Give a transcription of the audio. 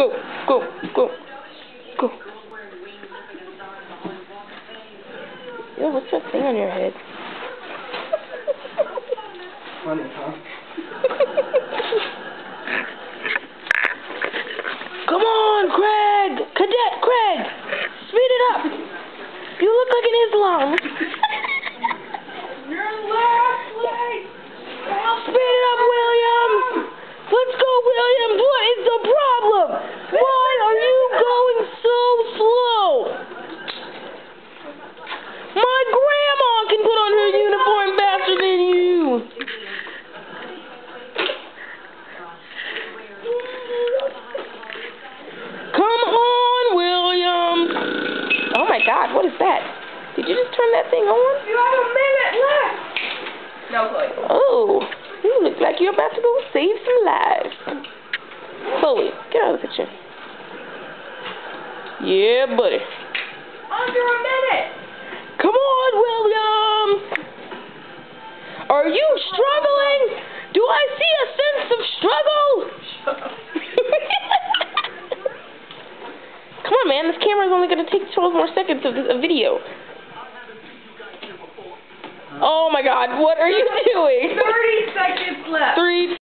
Go, go, go, go. Yo, what's that thing on your head? Funny, huh? Come on, Craig! Cadet Craig! Speed it up! You look like an Islam. You're last place! Speed it up, Williams! Let's go, Williams! What is the problem? Why are you going so slow? My grandma can put on her uniform faster than you! Come on, Williams! Oh my God, what is that? Did you just turn that thing on? You have a minute left! No, Chloe. Oh, you look like you're about to go save some lives. Chloe, get out of the picture. Yeah, buddy. Under a minute! Come on, Williams! Are you struggling? Do I see a sense of struggle? Come on, man. This camera is only going to take 12 more seconds of a video. Oh, my God. What are you doing? 30 seconds left. 3,